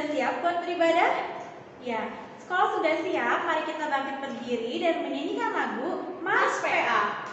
Sudah siap buat beribadah? Ya, sekolah sudah siap. Mari kita bangkit berdiri dan menyanyikan lagu Mas PA.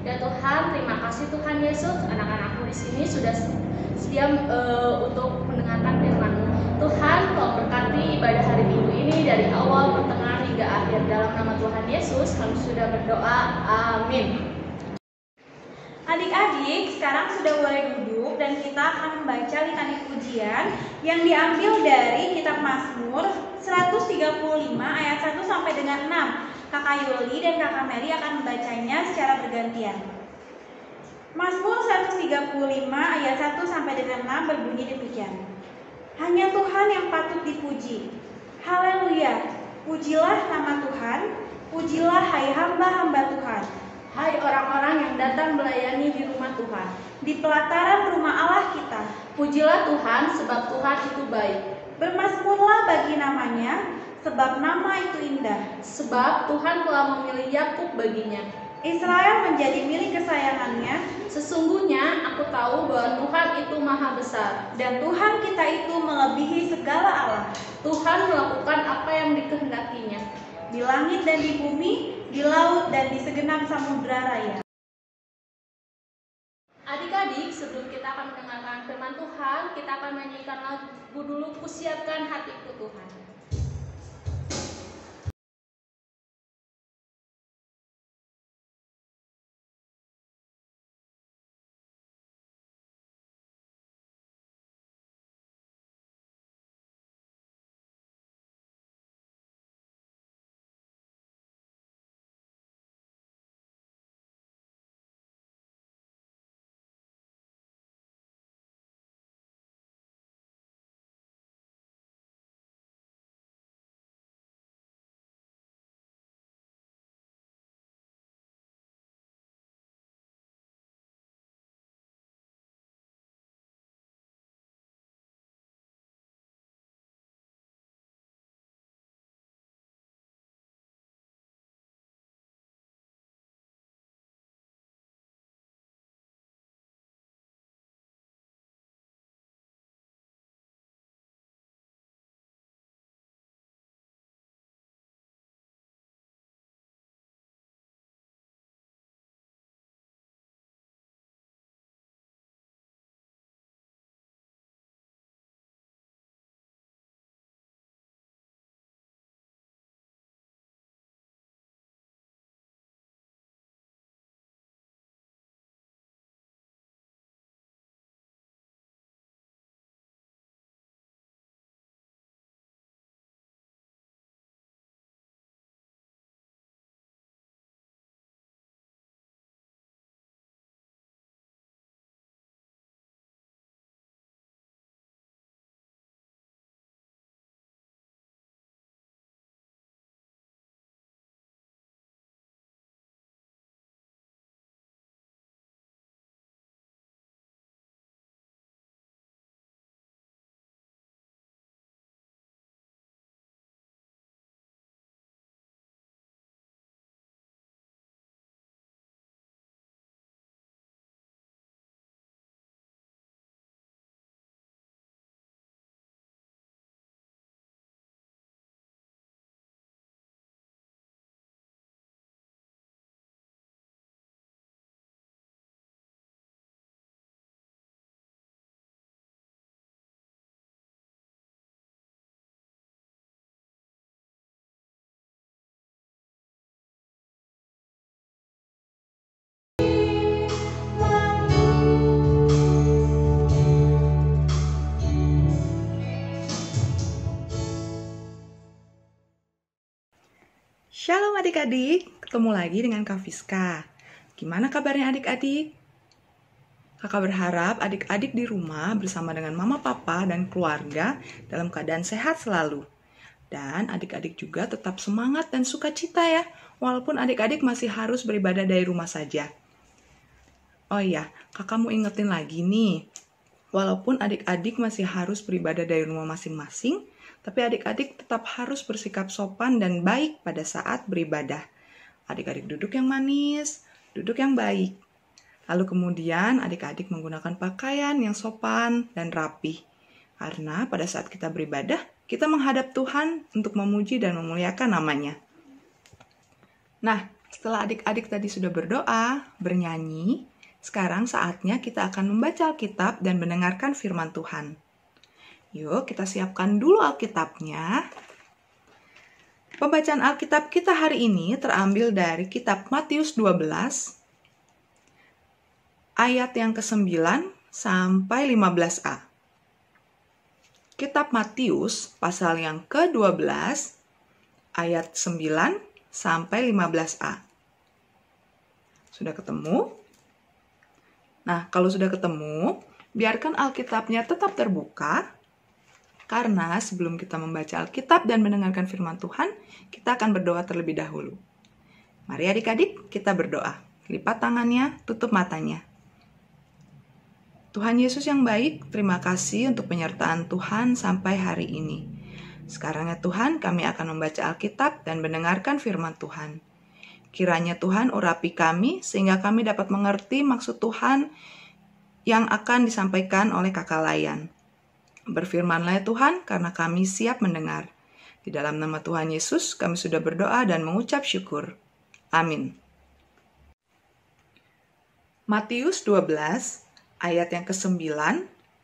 Ya Tuhan, terima kasih Tuhan Yesus, anak-anakmu di sini sudah sedia untuk mendengarkan firman-Mu. Tuhan, Kau berkati ibadah hari Minggu ini dari awal, pertengahan hingga akhir. Dalam nama Tuhan Yesus, kami sudah berdoa. Amin. Adik-adik, sekarang sudah boleh duduk dan kita akan membaca litani pujian yang diambil dari kitab Mazmur 135 ayat 1 sampai dengan 6. Kakak Yuli dan Kakak Meli akan membacanya secara bergantian. Mazmur 135 ayat 1 sampai dengan 6 berbunyi demikian. Hanya Tuhan yang patut dipuji. Haleluya. Pujilah nama Tuhan. Pujilah hai hamba-hamba Tuhan. Hai orang-orang yang datang melayani di rumah Tuhan, di pelataran rumah Allah kita. Pujilah Tuhan sebab Tuhan itu baik. Bermazmurlah bagi namanya, sebab nama itu indah. Sebab Tuhan telah memilih Yakub baginya, Israel menjadi milik kesayangannya. Sesungguhnya aku tahu bahwa Tuhan itu maha besar, dan Tuhan kita itu melebihi segala Allah. Tuhan melakukan apa yang dikehendakinya di langit dan di bumi, di di laut, dan di segenap samudra raya. Adik-adik, sebelum kita akan mendengarkan firman Tuhan, kita akan menyanyikan lagu dulu, Kusiapkan Hatiku Tuhan. Shalom adik-adik, ketemu lagi dengan Kak Fiska. Gimana kabarnya adik-adik? Kakak berharap adik-adik di rumah bersama dengan mama, papa, dan keluarga dalam keadaan sehat selalu. Dan adik-adik juga tetap semangat dan sukacita ya, walaupun adik-adik masih harus beribadah dari rumah saja. Oh iya, kakak mau ingetin lagi nih, walaupun adik-adik masih harus beribadah dari rumah masing-masing, tapi adik-adik tetap harus bersikap sopan dan baik pada saat beribadah. Adik-adik duduk yang manis, duduk yang baik. Lalu kemudian adik-adik menggunakan pakaian yang sopan dan rapi. Karena pada saat kita beribadah, kita menghadap Tuhan untuk memuji dan memuliakan namanya. Nah, setelah adik-adik tadi sudah berdoa, bernyanyi, sekarang saatnya kita akan membaca Alkitab dan mendengarkan firman Tuhan. Yuk, kita siapkan dulu Alkitabnya. Pembacaan Alkitab kita hari ini terambil dari kitab Matius 12, ayat yang ke-9 sampai 15a. Kitab Matius, pasal yang ke-12, ayat 9 sampai 15a. Sudah ketemu? Nah, kalau sudah ketemu, biarkan Alkitabnya tetap terbuka. Karena sebelum kita membaca Alkitab dan mendengarkan firman Tuhan, kita akan berdoa terlebih dahulu. Mari adik-adik, kita berdoa. Lipat tangannya, tutup matanya. Tuhan Yesus yang baik, terima kasih untuk penyertaan Tuhan sampai hari ini. Sekarang ya Tuhan, kami akan membaca Alkitab dan mendengarkan firman Tuhan. Kiranya Tuhan urapi kami, sehingga kami dapat mengerti maksud Tuhan yang akan disampaikan oleh Kakak Layan. Berfirmanlah ya Tuhan, karena kami siap mendengar. Di dalam nama Tuhan Yesus, kami sudah berdoa dan mengucap syukur. Amin. Matius 12 ayat yang ke-9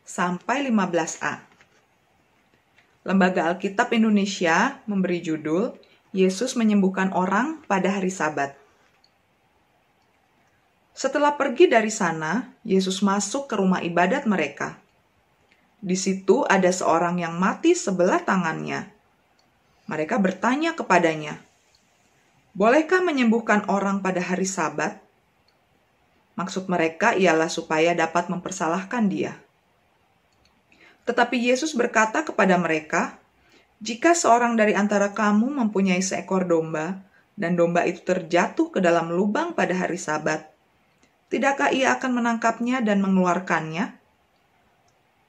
sampai 15a. Lembaga Alkitab Indonesia memberi judul Yesus menyembuhkan orang pada hari Sabat. Setelah pergi dari sana, Yesus masuk ke rumah ibadat mereka. Di situ ada seorang yang mati sebelah tangannya. Mereka bertanya kepadanya, "Bolehkah menyembuhkan orang pada hari Sabat?" Maksud mereka ialah supaya dapat mempersalahkan dia. Tetapi Yesus berkata kepada mereka, "Jika seorang dari antara kamu mempunyai seekor domba, dan domba itu terjatuh ke dalam lubang pada hari Sabat, tidakkah ia akan menangkapnya dan mengeluarkannya?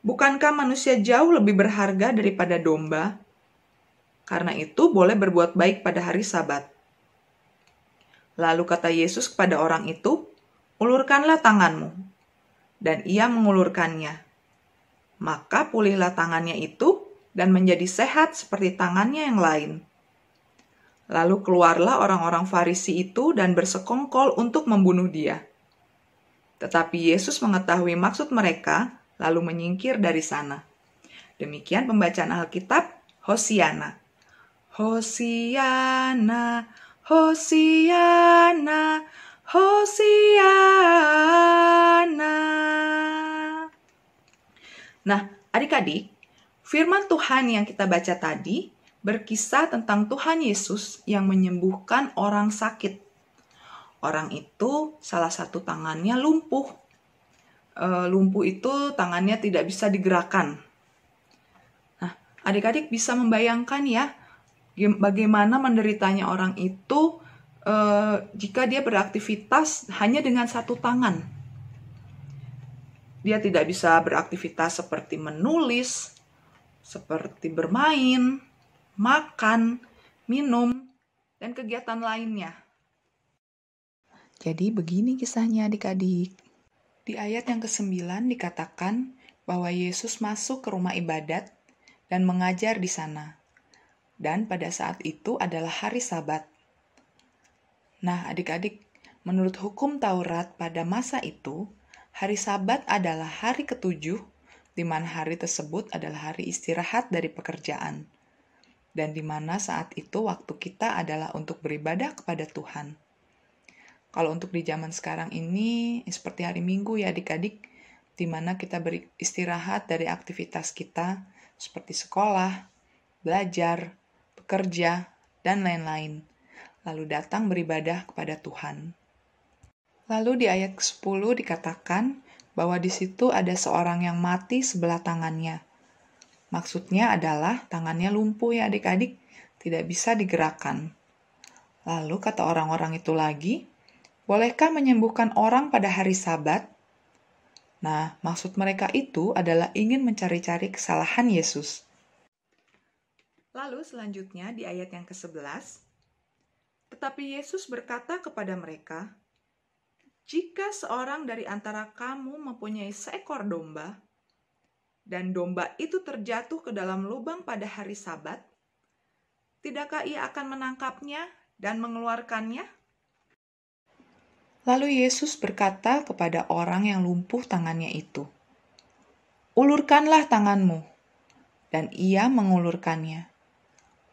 Bukankah manusia jauh lebih berharga daripada domba? Karena itu boleh berbuat baik pada hari Sabat." Lalu kata Yesus kepada orang itu, "Ulurkanlah tanganmu." Dan ia mengulurkannya. Maka pulihlah tangannya itu dan menjadi sehat seperti tangannya yang lain. Lalu keluarlah orang-orang Farisi itu dan bersekongkol untuk membunuh dia. Tetapi Yesus mengetahui maksud mereka, lalu menyingkir dari sana. Demikian pembacaan Alkitab. Hosiana. Hosiana, Hosiana, Hosiana. Nah, adik-adik, firman Tuhan yang kita baca tadi berkisah tentang Tuhan Yesus yang menyembuhkan orang sakit. Orang itu salah satu tangannya lumpuh. Lumpuh itu tangannya tidak bisa digerakkan. Nah, adik-adik bisa membayangkan ya, bagaimana menderitanya orang itu jika dia beraktivitas hanya dengan satu tangan. Dia tidak bisa beraktivitas seperti menulis, seperti bermain, makan, minum, dan kegiatan lainnya. Jadi begini kisahnya adik-adik. Di ayat yang ke-9 dikatakan bahwa Yesus masuk ke rumah ibadat dan mengajar di sana. Dan pada saat itu adalah hari Sabat. Nah, adik-adik, menurut hukum Taurat pada masa itu, hari Sabat adalah hari ke-7, di mana hari tersebut adalah hari istirahat dari pekerjaan. Dan di mana saat itu waktu kita adalah untuk beribadah kepada Tuhan. Kalau untuk di zaman sekarang ini, seperti hari Minggu ya adik-adik, di mana kita beristirahat dari aktivitas kita, seperti sekolah, belajar, bekerja, dan lain-lain. Lalu datang beribadah kepada Tuhan. Lalu di ayat ke-10 dikatakan bahwa di situ ada seorang yang mati sebelah tangannya. Maksudnya adalah tangannya lumpuh ya adik-adik, tidak bisa digerakkan. Lalu kata orang-orang itu lagi, "Bolehkah menyembuhkan orang pada hari Sabat?" Nah, maksud mereka itu adalah ingin mencari-cari kesalahan Yesus. Lalu selanjutnya di ayat yang ke-11, tetapi Yesus berkata kepada mereka, "Jika seorang dari antara kamu mempunyai seekor domba, dan domba itu terjatuh ke dalam lubang pada hari Sabat, tidakkah ia akan menangkapnya dan mengeluarkannya?" Lalu Yesus berkata kepada orang yang lumpuh tangannya itu, "Ulurkanlah tanganmu." Dan ia mengulurkannya.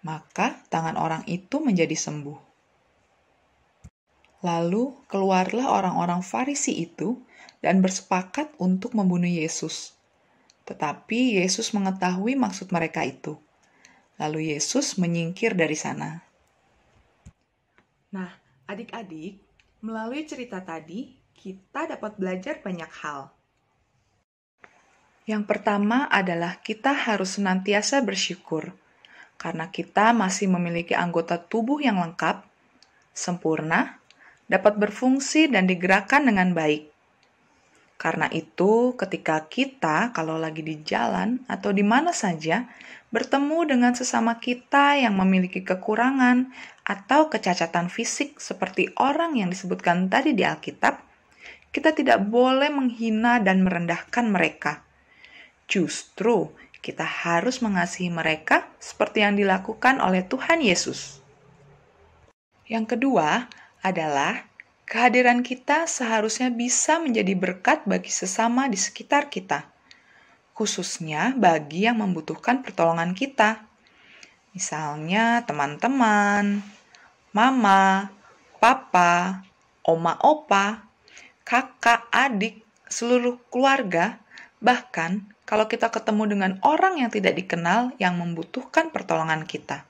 Maka tangan orang itu menjadi sembuh. Lalu keluarlah orang-orang Farisi itu dan bersepakat untuk membunuh Yesus. Tetapi Yesus mengetahui maksud mereka itu. Lalu Yesus menyingkir dari sana. Nah, adik-adik, melalui cerita tadi, kita dapat belajar banyak hal. Yang pertama adalah kita harus senantiasa bersyukur, karena kita masih memiliki anggota tubuh yang lengkap, sempurna, dapat berfungsi dan digerakkan dengan baik. Karena itu, ketika kita kalau lagi di jalan atau di mana saja, bertemu dengan sesama kita yang memiliki kekurangan atau kecacatan fisik seperti orang yang disebutkan tadi di Alkitab, kita tidak boleh menghina dan merendahkan mereka. Justru, kita harus mengasihi mereka seperti yang dilakukan oleh Tuhan Yesus. Yang kedua, adalah kehadiran kita seharusnya bisa menjadi berkat bagi sesama di sekitar kita, khususnya bagi yang membutuhkan pertolongan kita. Misalnya teman-teman, mama, papa, oma opa, kakak, adik, seluruh keluarga, bahkan kalau kita ketemu dengan orang yang tidak dikenal yang membutuhkan pertolongan kita.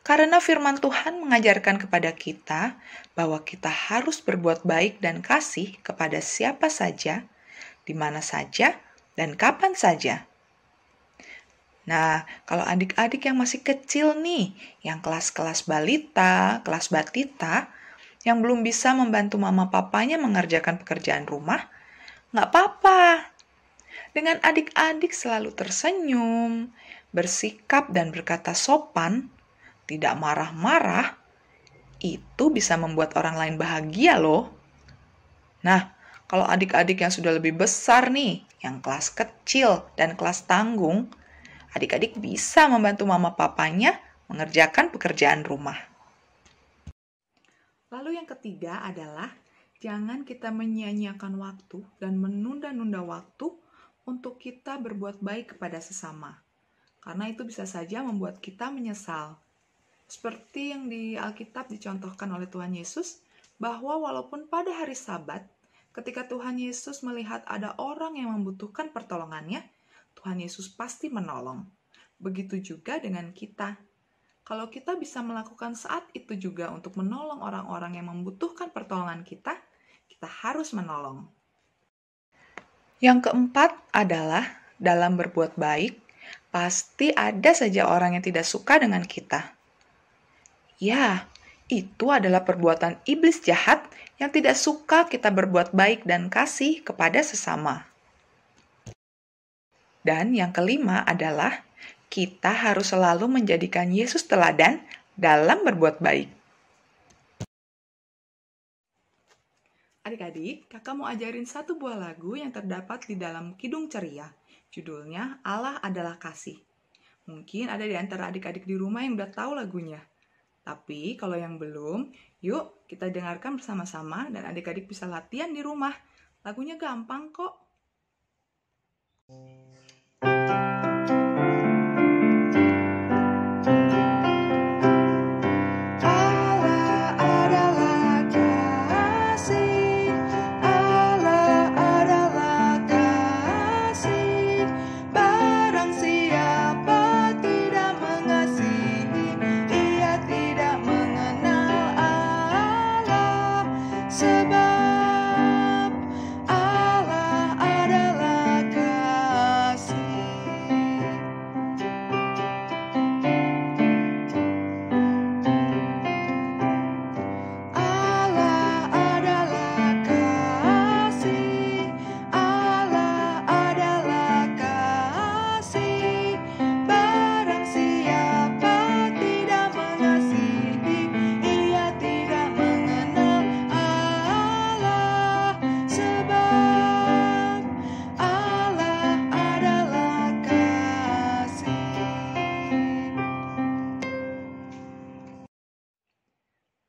Karena firman Tuhan mengajarkan kepada kita bahwa kita harus berbuat baik dan kasih kepada siapa saja, di mana saja, dan kapan saja. Nah, kalau adik-adik yang masih kecil nih, yang kelas-kelas balita, kelas batita, yang belum bisa membantu mama papanya mengerjakan pekerjaan rumah, nggak apa-apa. Dengan adik-adik selalu tersenyum, bersikap dan berkata sopan, tidak marah-marah, itu bisa membuat orang lain bahagia loh. Nah, kalau adik-adik yang sudah lebih besar nih, yang kelas kecil dan kelas tanggung, adik-adik bisa membantu mama papanya mengerjakan pekerjaan rumah. Lalu yang ketiga adalah jangan kita menyia-nyiakan waktu dan menunda-nunda waktu untuk kita berbuat baik kepada sesama. Karena itu bisa saja membuat kita menyesal. Seperti yang di Alkitab dicontohkan oleh Tuhan Yesus, bahwa walaupun pada hari Sabat, ketika Tuhan Yesus melihat ada orang yang membutuhkan pertolongannya, Tuhan Yesus pasti menolong. Begitu juga dengan kita. Kalau kita bisa melakukan saat itu juga untuk menolong orang-orang yang membutuhkan pertolongan kita harus menolong. Yang keempat adalah dalam berbuat baik, pasti ada saja orang yang tidak suka dengan kita. Ya, itu adalah perbuatan iblis jahat yang tidak suka kita berbuat baik dan kasih kepada sesama. Dan yang kelima adalah kita harus selalu menjadikan Yesus teladan dalam berbuat baik. Adik-adik, kakak mau ajarin satu buah lagu yang terdapat di dalam Kidung Ceria. Judulnya Allah Adalah Kasih. Mungkin ada di antara adik-adik di rumah yang udah tahu lagunya. Tapi kalau yang belum, yuk kita dengarkan bersama-sama dan adik-adik bisa latihan di rumah. Lagunya gampang kok.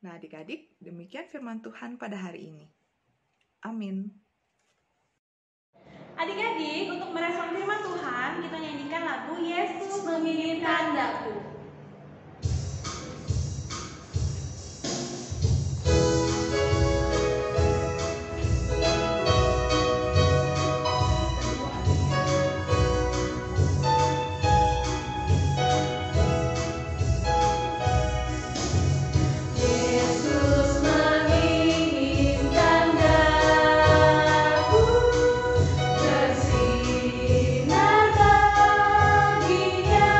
Nah, adik-adik, demikian firman Tuhan pada hari ini. Amin. Adik-adik, untuk merespon firman Tuhan, kita nyanyikan lagu Yesus Mengirimkan Daku. Bersinar baginya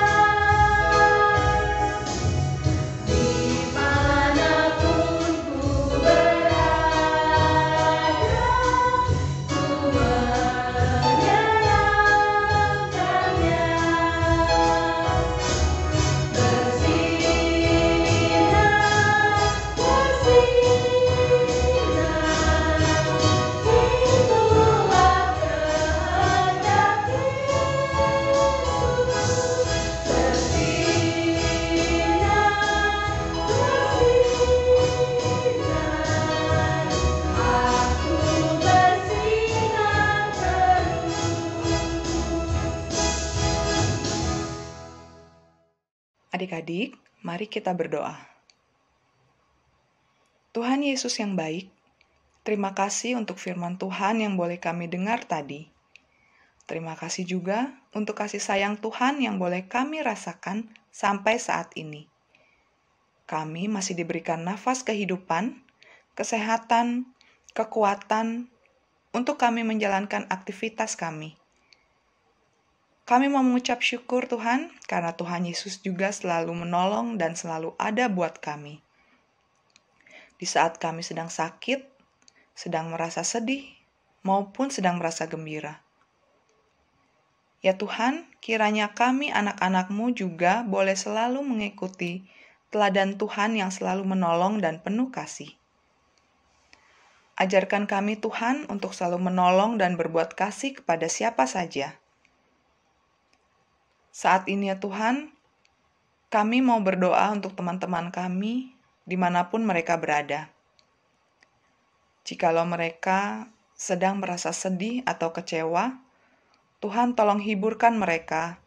Adik-adik, mari kita berdoa. Tuhan Yesus yang baik, terima kasih untuk firman Tuhan yang boleh kami dengar tadi. Terima kasih juga untuk kasih sayang Tuhan yang boleh kami rasakan sampai saat ini. Kami masih diberikan nafas kehidupan, kesehatan, kekuatan untuk kami menjalankan aktivitas kami. Kami mau mengucap syukur Tuhan, karena Tuhan Yesus juga selalu menolong dan selalu ada buat kami. Di saat kami sedang sakit, sedang merasa sedih, maupun sedang merasa gembira. Ya Tuhan, kiranya kami anak-anak-Mu juga boleh selalu mengikuti teladan Tuhan yang selalu menolong dan penuh kasih. Ajarkan kami Tuhan untuk selalu menolong dan berbuat kasih kepada siapa saja. Saat ini ya Tuhan, kami mau berdoa untuk teman-teman kami dimanapun mereka berada. Jikalau mereka sedang merasa sedih atau kecewa, Tuhan tolong hiburkan mereka,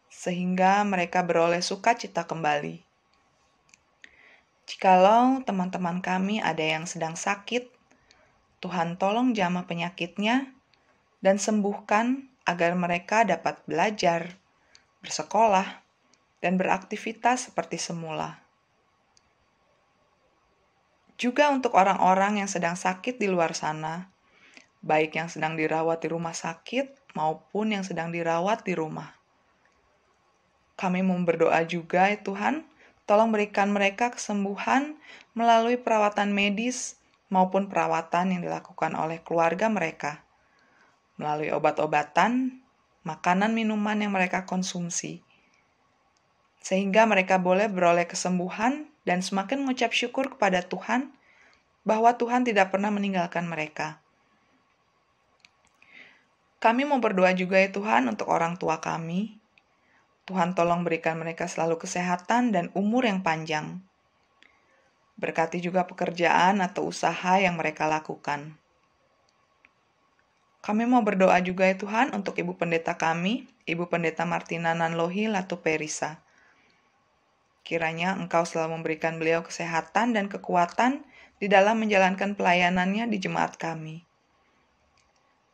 sehingga mereka beroleh sukacita kembali. Jikalau teman-teman kami ada yang sedang sakit, Tuhan tolong jamah penyakitnya dan sembuhkan agar mereka dapat belajar, bersekolah, dan beraktivitas seperti semula. Juga untuk orang-orang yang sedang sakit di luar sana, baik yang sedang dirawat di rumah sakit maupun yang sedang dirawat di rumah. Kami mau berdoa juga ya Tuhan, tolong berikan mereka kesembuhan melalui perawatan medis maupun perawatan yang dilakukan oleh keluarga mereka, melalui obat-obatan, makanan minuman yang mereka konsumsi, sehingga mereka boleh beroleh kesembuhan dan semakin mengucap syukur kepada Tuhan bahwa Tuhan tidak pernah meninggalkan mereka. Kami mau berdoa juga ya Tuhan untuk orang tua kami. Tuhan tolong berikan mereka selalu kesehatan dan umur yang panjang. Berkati juga pekerjaan atau usaha yang mereka lakukan. Kami mau berdoa juga ya Tuhan untuk Ibu Pendeta kami, Ibu Pendeta Martina Nanlohi Latu Perisa. Kiranya Engkau selalu memberikan beliau kesehatan dan kekuatan di dalam menjalankan pelayanannya di jemaat kami.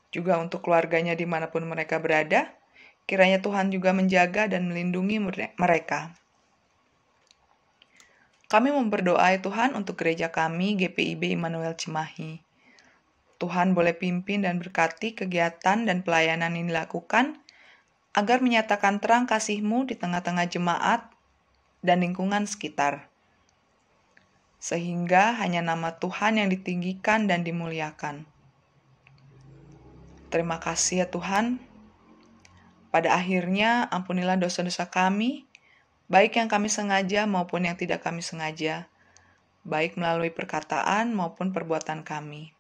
Juga untuk keluarganya dimanapun mereka berada, kiranya Tuhan juga menjaga dan melindungi mereka. Kami mau berdoa ya Tuhan untuk gereja kami, GPIB Immanuel Cimahi. Tuhan boleh pimpin dan berkati kegiatan dan pelayanan yang dilakukan, agar menyatakan terang kasih-Mu di tengah-tengah jemaat dan lingkungan sekitar. Sehingga hanya nama Tuhan yang ditinggikan dan dimuliakan. Terima kasih ya Tuhan. Pada akhirnya, ampunilah dosa-dosa kami, baik yang kami sengaja maupun yang tidak kami sengaja, baik melalui perkataan maupun perbuatan kami.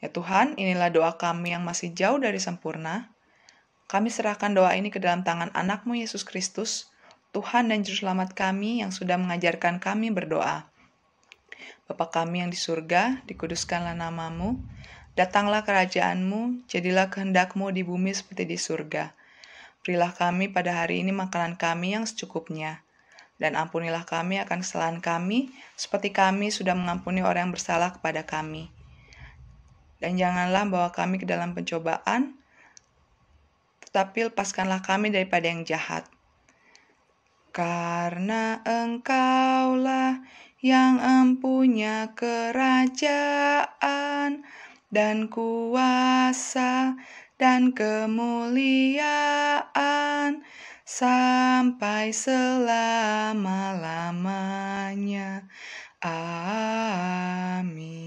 Ya Tuhan, inilah doa kami yang masih jauh dari sempurna. Kami serahkan doa ini ke dalam tangan anak-Mu Yesus Kristus, Tuhan dan Juru Selamat kami yang sudah mengajarkan kami berdoa. Bapa kami yang di surga, dikuduskanlah nama-Mu, datanglah kerajaan-Mu, jadilah kehendak-Mu di bumi seperti di surga. Berilah kami pada hari ini makanan kami yang secukupnya, dan ampunilah kami akan kesalahan kami, seperti kami sudah mengampuni orang yang bersalah kepada kami. Dan janganlah bawa kami ke dalam pencobaan, tetapi lepaskanlah kami daripada yang jahat. Karena Engkaulah yang empunya kerajaan dan kuasa dan kemuliaan sampai selama-lamanya. Amin.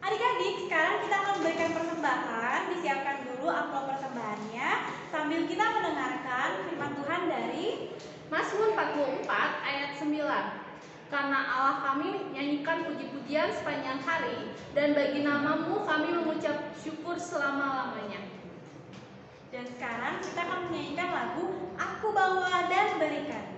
Adik-adik, sekarang kita akan memberikan persembahan. Disiapkan dulu amplop persembahannya sambil kita mendengarkan firman Tuhan dari Mazmur 44 ayat 9. Karena Allah kami nyanyikan puji-pujian sepanjang hari, dan bagi nama-Mu kami mengucap syukur selama-lamanya. Dan sekarang kita akan menyanyikan lagu Aku Bawa dan Berikan.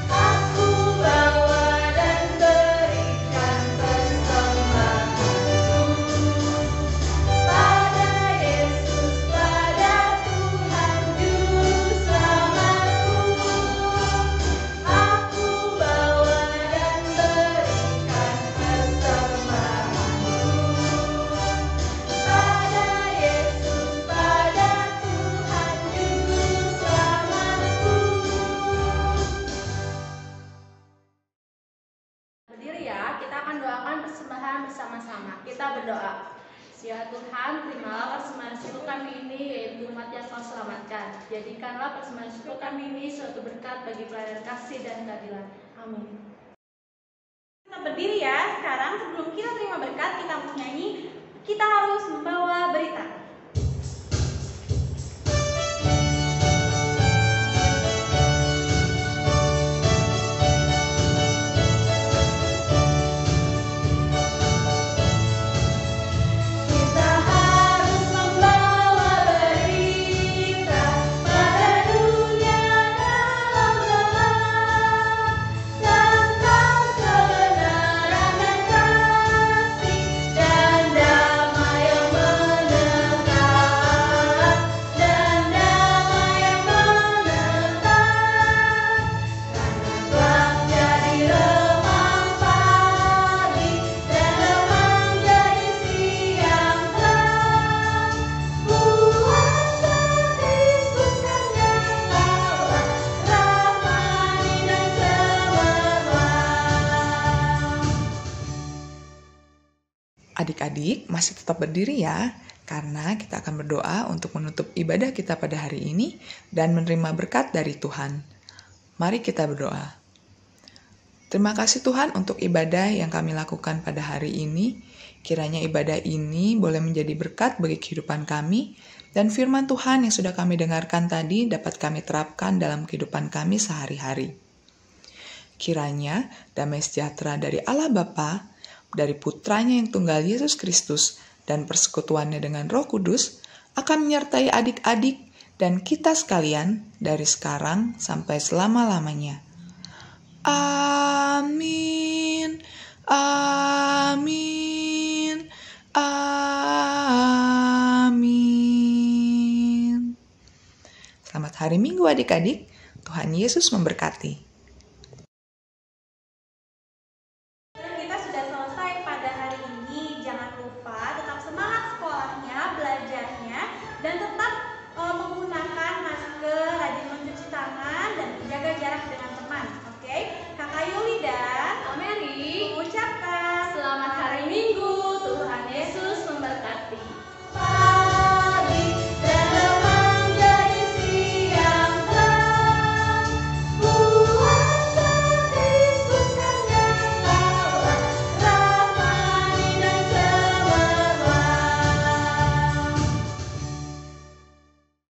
Aku kita akan doakan persembahan bersama-sama. Kita berdoa. Ya Tuhan, terimalah persembahan syukur kami ini, yaitu umat yang Kau selamatkan. Jadikanlah persembahan syukur kami ini suatu berkat bagi pelayanan kasih dan keadilan. Amin. Kita berdiri ya. Sekarang sebelum kita terima berkat, kita mau nyanyi. Kita harus membawa berita. Adik-adik masih tetap berdiri ya, karena kita akan berdoa untuk menutup ibadah kita pada hari ini dan menerima berkat dari Tuhan. Mari kita berdoa. Terima kasih Tuhan untuk ibadah yang kami lakukan pada hari ini. Kiranya ibadah ini boleh menjadi berkat bagi kehidupan kami, dan firman Tuhan yang sudah kami dengarkan tadi dapat kami terapkan dalam kehidupan kami sehari-hari. Kiranya damai sejahtera dari Allah Bapa, dari Putranya yang tunggal Yesus Kristus, dan persekutuannya dengan Roh Kudus akan menyertai adik-adik dan kita sekalian dari sekarang sampai selama-lamanya. Amin. Amin. Amin. Selamat hari Minggu adik-adik. Tuhan Yesus memberkati.